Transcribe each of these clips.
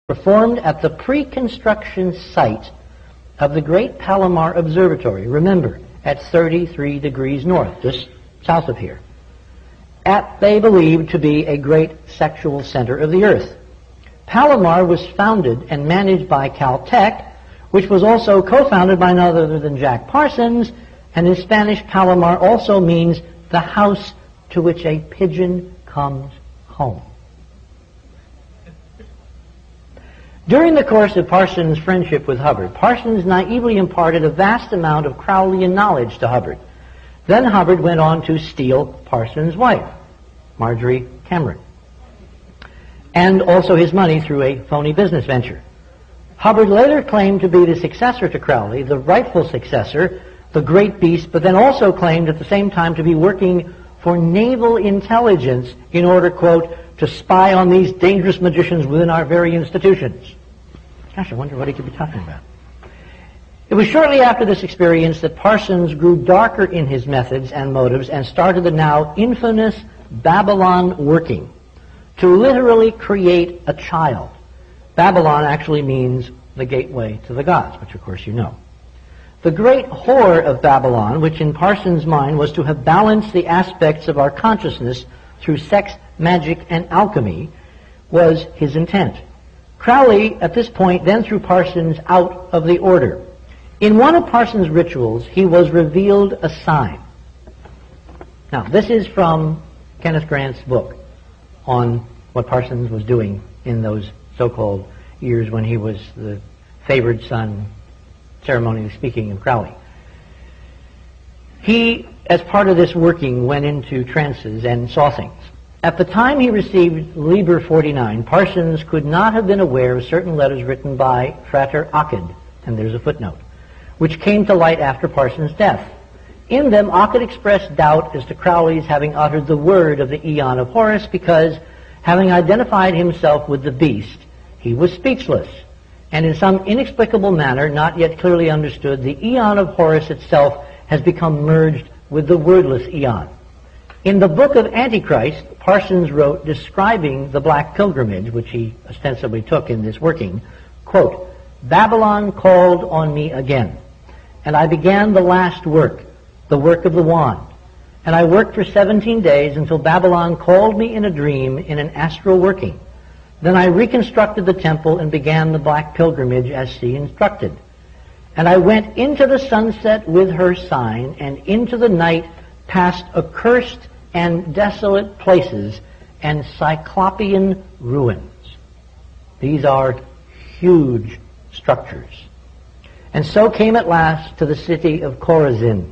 performed at the pre-construction site of the Great Palomar Observatory, remember, at 33 degrees north, just south of here, at they believed to be a great sexual center of the earth. Palomar was founded and managed by Caltech, which was also co-founded by none other than Jack Parsons, and in Spanish, Palomar also means the house to which a pigeon comes home. During the course of Parsons' friendship with Hubbard, Parsons naively imparted a vast amount of Crowleyan knowledge to Hubbard. Then Hubbard went on to steal Parsons' wife, Marjorie Cameron, and also his money through a phony business venture. Hubbard later claimed to be the successor to Crowley, the rightful successor, the great beast, but then also claimed at the same time to be working for naval intelligence in order, quote, to spy on these dangerous magicians within our very institutions. Gosh, I wonder what he could be talking about. It was shortly after this experience that Parsons grew darker in his methods and motives and started the now infamous Babylon working to literally create a child. Babylon actually means the gateway to the gods, which of course you know. The great whore of Babylon, which in Parsons' mind was to have balanced the aspects of our consciousness through sex, magic, and alchemy, was his intent. Crowley, at this point, then threw Parsons out of the order. In one of Parsons' rituals, he was revealed a sign. Now, this is from Kenneth Grant's book on what Parsons was doing in those so-called years when he was the favored son, ceremonially speaking, of Crowley. He, as part of this working, went into trances and saw things. At the time he received Liber 49, Parsons could not have been aware of certain letters written by Frater Occid, and there's a footnote, which came to light after Parsons' death. In them, Occid expressed doubt as to Crowley's having uttered the word of the Aeon of Horus because, having identified himself with the beast, he was speechless, and in some inexplicable manner, not yet clearly understood, the Aeon of Horus itself has become merged with the wordless Aeon. In the book of Antichrist, Parsons wrote describing the Black Pilgrimage, which he ostensibly took in this working, quote, Babylon called on me again, and I began the last work, the work of the wand. And I worked for 17 days until Babylon called me in a dream in an astral working. Then I reconstructed the temple and began the Black Pilgrimage as she instructed. And I went into the sunset with her sign, and into the night past accursed and desolate places and cyclopean ruins. These are huge structures. And so came at last to the city of Chorazin.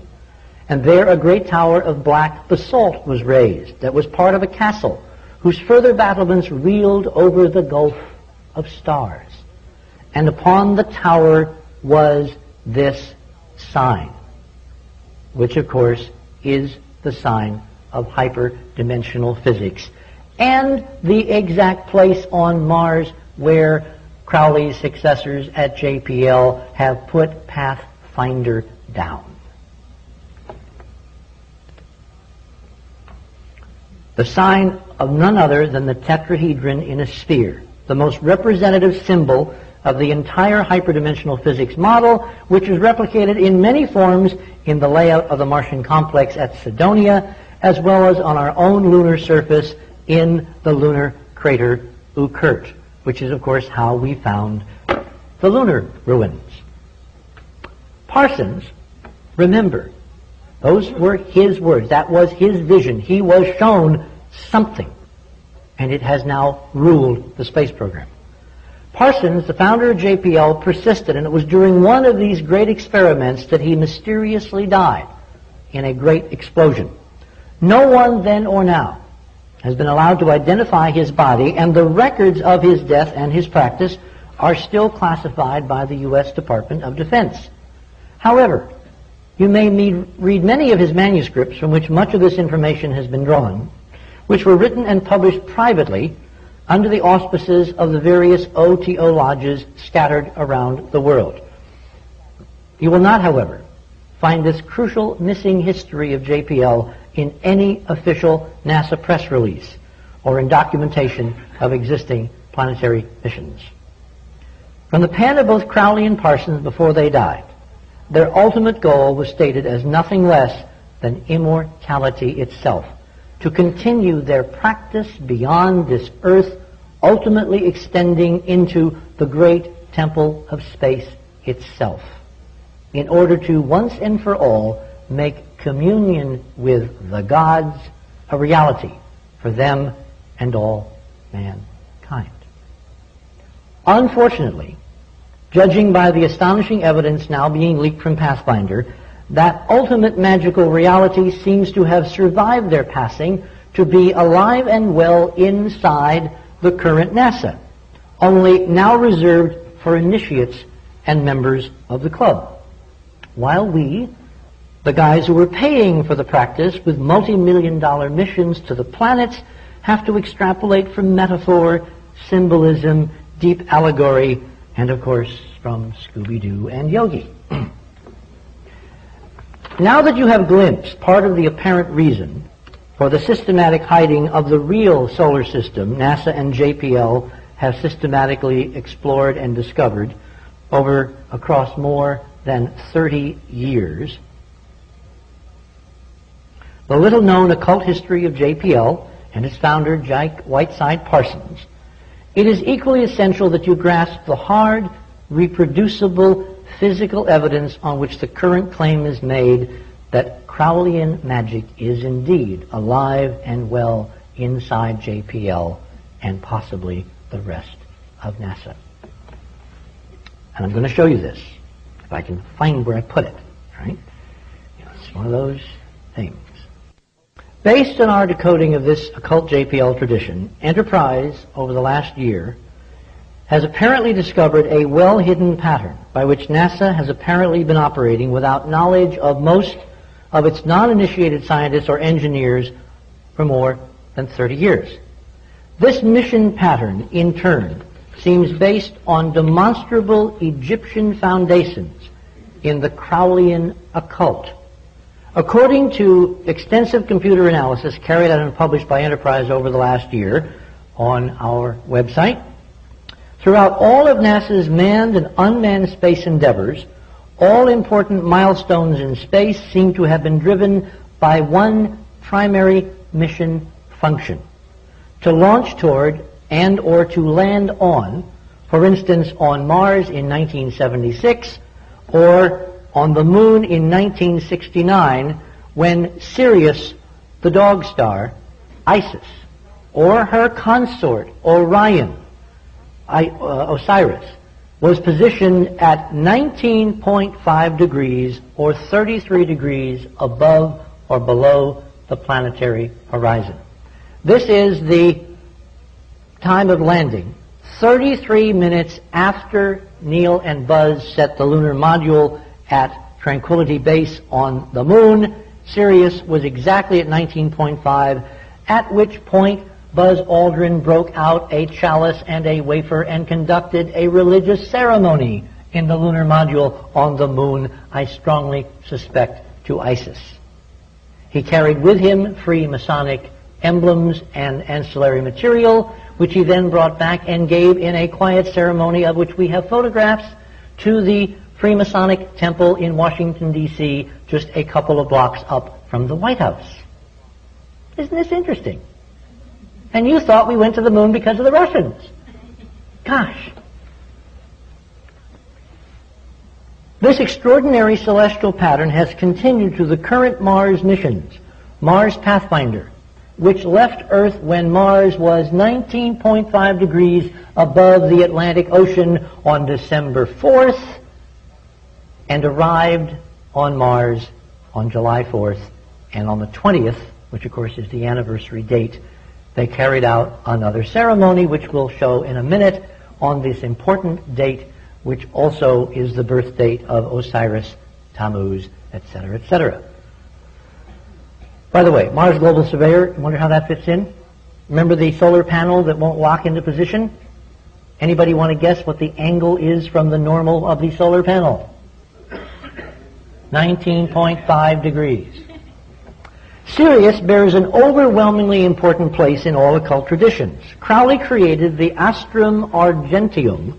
And there a great tower of black basalt was raised that was part of a castle whose further battlements reeled over the gulf of stars. And upon the tower was this sign, which of course is the sign of hyperdimensional physics, and the exact place on Mars where Crowley's successors at JPL have put Pathfinder down. The sign of none other than the tetrahedron in a sphere, the most representative symbol of the entire hyperdimensional physics model, which is replicated in many forms in the layout of the Martian complex at Cydonia, as well as on our own lunar surface in the lunar crater Oort, which is, of course, how we found the lunar ruins. Parsons, remember, those were his words. That was his vision. He was shown something, and it has now ruled the space program. Parsons, the founder of JPL, persisted, and it was during one of these great experiments that he mysteriously died in a great explosion. No one then or now has been allowed to identify his body, and the records of his death and his practice are still classified by the U.S. Department of Defense. However, you may read many of his manuscripts from which much of this information has been drawn, which were written and published privately under the auspices of the various OTO lodges scattered around the world. You will not, however, find this crucial missing history of JPL in any official NASA press release or in documentation of existing planetary missions. From the pen of both Crowley and Parsons before they died, their ultimate goal was stated as nothing less than immortality itself, to continue their practice beyond this earth, ultimately extending into the great temple of space itself, in order to once and for all make communion with the gods a reality for them and all mankind. Unfortunately, judging by the astonishing evidence now being leaked from Pathfinder, that ultimate magical reality seems to have survived their passing to be alive and well inside the current NASA, only now reserved for initiates and members of the club. While we, the guys who were paying for the practice with multi-million-dollar missions to the planets, have to extrapolate from metaphor, symbolism, deep allegory, and of course from Scooby-Doo and Yogi. Now that you have glimpsed part of the apparent reason for the systematic hiding of the real solar system NASA and JPL have systematically explored and discovered across more than 30 years, the little-known occult history of JPL and its founder, Jake Whiteside Parsons, it is equally essential that you grasp the hard, reproducible, physical evidence on which the current claim is made that Crowleyan magic is indeed alive and well inside JPL and possibly the rest of NASA. And I'm going to show you this, if I can find where I put it. Right? It's one of those things. Based on our decoding of this occult JPL tradition, Enterprise, over the last year, has apparently discovered a well-hidden pattern by which NASA has apparently been operating without knowledge of most of its non-initiated scientists or engineers for more than 30 years. This mission pattern, in turn, seems based on demonstrable Egyptian foundations in the Crowleyan occult. According to extensive computer analysis carried out and published by Enterprise over the last year on our website, throughout all of NASA's manned and unmanned space endeavors, all important milestones in space seem to have been driven by one primary mission function: to launch toward and or to land on, for instance, on Mars in 1976 or on the Moon in 1969 when Sirius, the dog star, Isis, or her consort, Orion, Osiris, was positioned at 19.5 degrees or 33 degrees above or below the planetary horizon. This is the time of landing, 33 minutes after Neil and Buzz set the lunar module at Tranquility Base on the Moon. Sirius was exactly at 19.5, at which point Buzz Aldrin broke out a chalice and a wafer and conducted a religious ceremony in the lunar module on the Moon, I strongly suspect to Isis. He carried with him free Masonic emblems and ancillary material, which he then brought back and gave in a quiet ceremony of which we have photographs to the Freemasonic Temple in Washington, D.C., just a couple of blocks up from the White House. Isn't this interesting? And you thought we went to the Moon because of the Russians. Gosh. This extraordinary celestial pattern has continued to the current Mars missions, Mars Pathfinder, which left Earth when Mars was 19.5 degrees above the Atlantic Ocean on December 4th and arrived on Mars on July 4th. And on the 20th, which of course is the anniversary date, they carried out another ceremony, which we'll show in a minute, on this important date, which also is the birth date of Osiris, Tammuz, etc., etc. By the way, Mars Global Surveyor, wonder how that fits in? Remember the solar panel that won't lock into position? Anybody want to guess what the angle is from the normal of the solar panel? 19.5 degrees. Sirius bears an overwhelmingly important place in all occult traditions. Crowley created the Astrum Argentium,